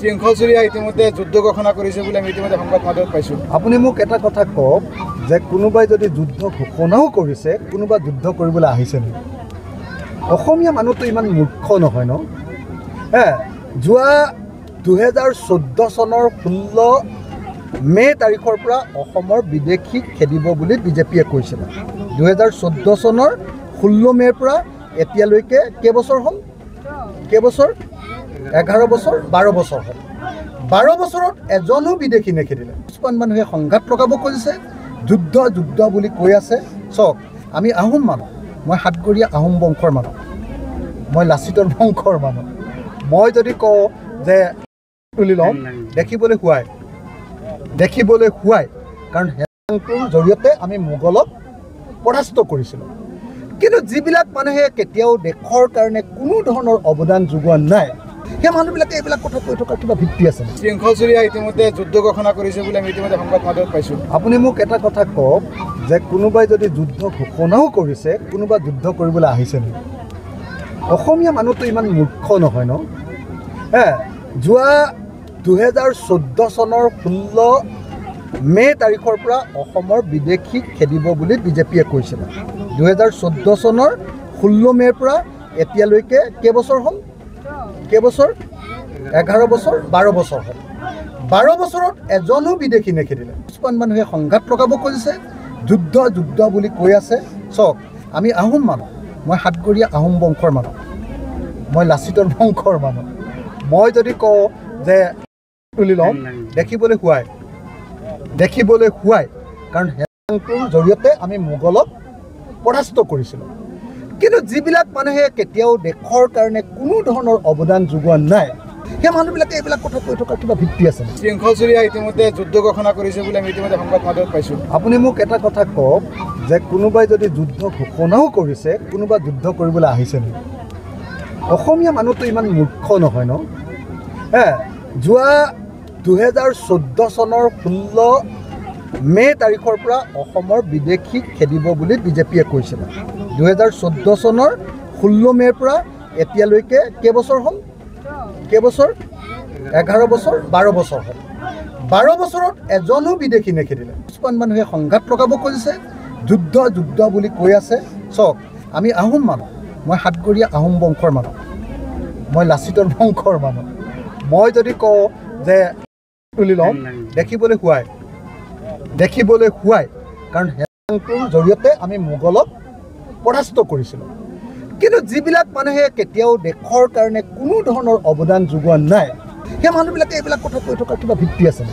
শৃংখল চুৰিয়া ইতিমধ্যে যুদ্ধ ঘোষণা কৰিছে বুলি আমি ইতিমধ্যে সংবাদ মাধ্যমত পাইছোঁ। আপুনি মোক এটা কথা কওক যে কোনোবাই যদি যুদ্ধ ঘোষণাও কৰিছে, কোনোবা যুদ্ধ কৰিবলৈ আহিছে নেকি? অসমীয়া মানুহটো ইমান মূৰ্খ নহয় ন? যোৱা 2014 চনৰ 16 মে তাৰিখৰ পৰা অসমৰ বিদেশীক খেদিব বুলি বিজেপিয়ে কৈছিলে। 2014 চনৰ 16 মেৰ পৰা এতিয়ালৈকে কেইবছৰ হ'ল? 11 বছৰ 12 বছৰ হ'ল। 12 বছৰত এজনো বিদেশী নেখেদিলে। কিছুমান মানুহে সংঘাত লগাব খুজিছে, যুদ্ধ যুদ্ধ বুলি কৈ আছে। চাওক, আমি আহোম মানুহ, মই সাতগৰীয়া আহোম বংশৰ মানুহ, মই লাচিতৰ বংশৰ মানুহ। মই যদি কওঁ যে তুলি ল'ম, দেখিবলৈ শুৱাই, কাৰণ হেংটোৰ জৰিয়তে আমি মোগলক পৰাস্ত কৰিছিলোঁ। কিন্তু যিবিলাক মানুহে কেতিয়াও দেশৰ কাৰণে কোনো ধৰণৰ অৱদান যোগোৱা নাই, সেই মানুহবিলাকে এইবিলাক কথা কৈ থকাৰ কিবা ভিত্তি আছে। শৃংখল চুৰিয়া ইতিমধ্যে যুদ্ধ ঘোষণা কৰিছে বুলি আমি ইতিমধ্যে সংবাদ মাধ্যমত পাইছোঁ। আপুনি মোক এটা কথা কওক যে কোনোবাই যদি যুদ্ধ ঘোষণাও কৰিছে, কোনোবা যুদ্ধ কৰিবলৈ আহিছে নেকি? অসমীয়া মানুহটো ইমান মূৰ্খ নহয় ন? যোৱা 2014 চনৰ 16 মে তাৰিখৰ পৰা অসমৰ বিদেশীক খেদিব বুলি বিজেপিয়ে কৈছিলে। 2014 চনৰ 16 মেৰ পৰা এতিয়ালৈকে কেইবছৰ হ'ল? 11 বছৰ 12 বছৰ হ'ল। 12 বছৰত এজনো বিদেশী নেখেদিলে। কিছুমান মানুহে সংঘাত লগাব খুজিছে, যুদ্ধ যুদ্ধ বুলি কৈ আছে। চাওক, আমি আহোম মানুহ, মই সাতগৰীয়া আহোম বংশৰ মানুহ, মই লাচিতৰ বংশৰ মানুহ। মই যদি কওঁ যে তুলি ল'ম, দেখিবলৈ শুৱাই, কাৰণ হেংটোৰ জৰিয়তে আমি মোগলক পৰাস্ত কৰিছিলোঁ। কিন্তু যিবিলাক মানুহে কেতিয়াও দেশৰ কাৰণে কোনো ধৰণৰ অৱদান যোগোৱা নাই, সেই মানুহবিলাকে এইবিলাক কথা কৈ থকাৰ কিবা ভিত্তি আছে। শৃংখল চুৰিয়া ইতিমধ্যে যুদ্ধ ঘোষণা কৰিছে বুলি আমি ইতিমধ্যে সংবাদ মাধ্যমত পাইছোঁ। আপুনি মোক এটা কথা কওক যে কোনোবাই যদি যুদ্ধ ঘোষণাও কৰিছে, কোনোবা যুদ্ধ কৰিবলৈ আহিছে নেকি? অসমীয়া মানুহটো ইমান মূৰ্খ নহয় ন? যোৱা 2014 চনৰ 16 মে তাৰিখৰ পৰা অসমৰ বিদেশীক খেদিব বুলি বিজেপিয়ে কৈছিলে। 2014 চনৰ 16 মেৰ পৰা এতিয়ালৈকে কেইবছৰ হ'ল? 11 বছৰ 12 বছৰ হ'ল। 12 বছৰত এজনো বিদেশী নেখেদিলে। কিছুমান মানুহে সংঘাত লগাব খুজিছে, যুদ্ধ যুদ্ধ বুলি কৈ আছে। চাওক, আমি আহোম মানুহ, মই সাতগৰীয়া আহোম বংশৰ মানুহ, মই লাচিতৰ বংশৰ মানুহ। মই যদি কওঁ যে তুলি ল'ম, দেখিবলৈ শুৱাই, কাৰণ হেংটোৰ জৰিয়তে আমি মোগলক পৰাস্ত কৰিছিলোঁ। কিন্তু যিবিলাক মানুহে কেতিয়াও দেশৰ কাৰণে কোনো ধৰণৰ অৱদান যোগোৱা নাই, সেই মানুহবিলাকে এইবিলাক কথা কৈ থকাৰ কিবা ভিত্তি আছে।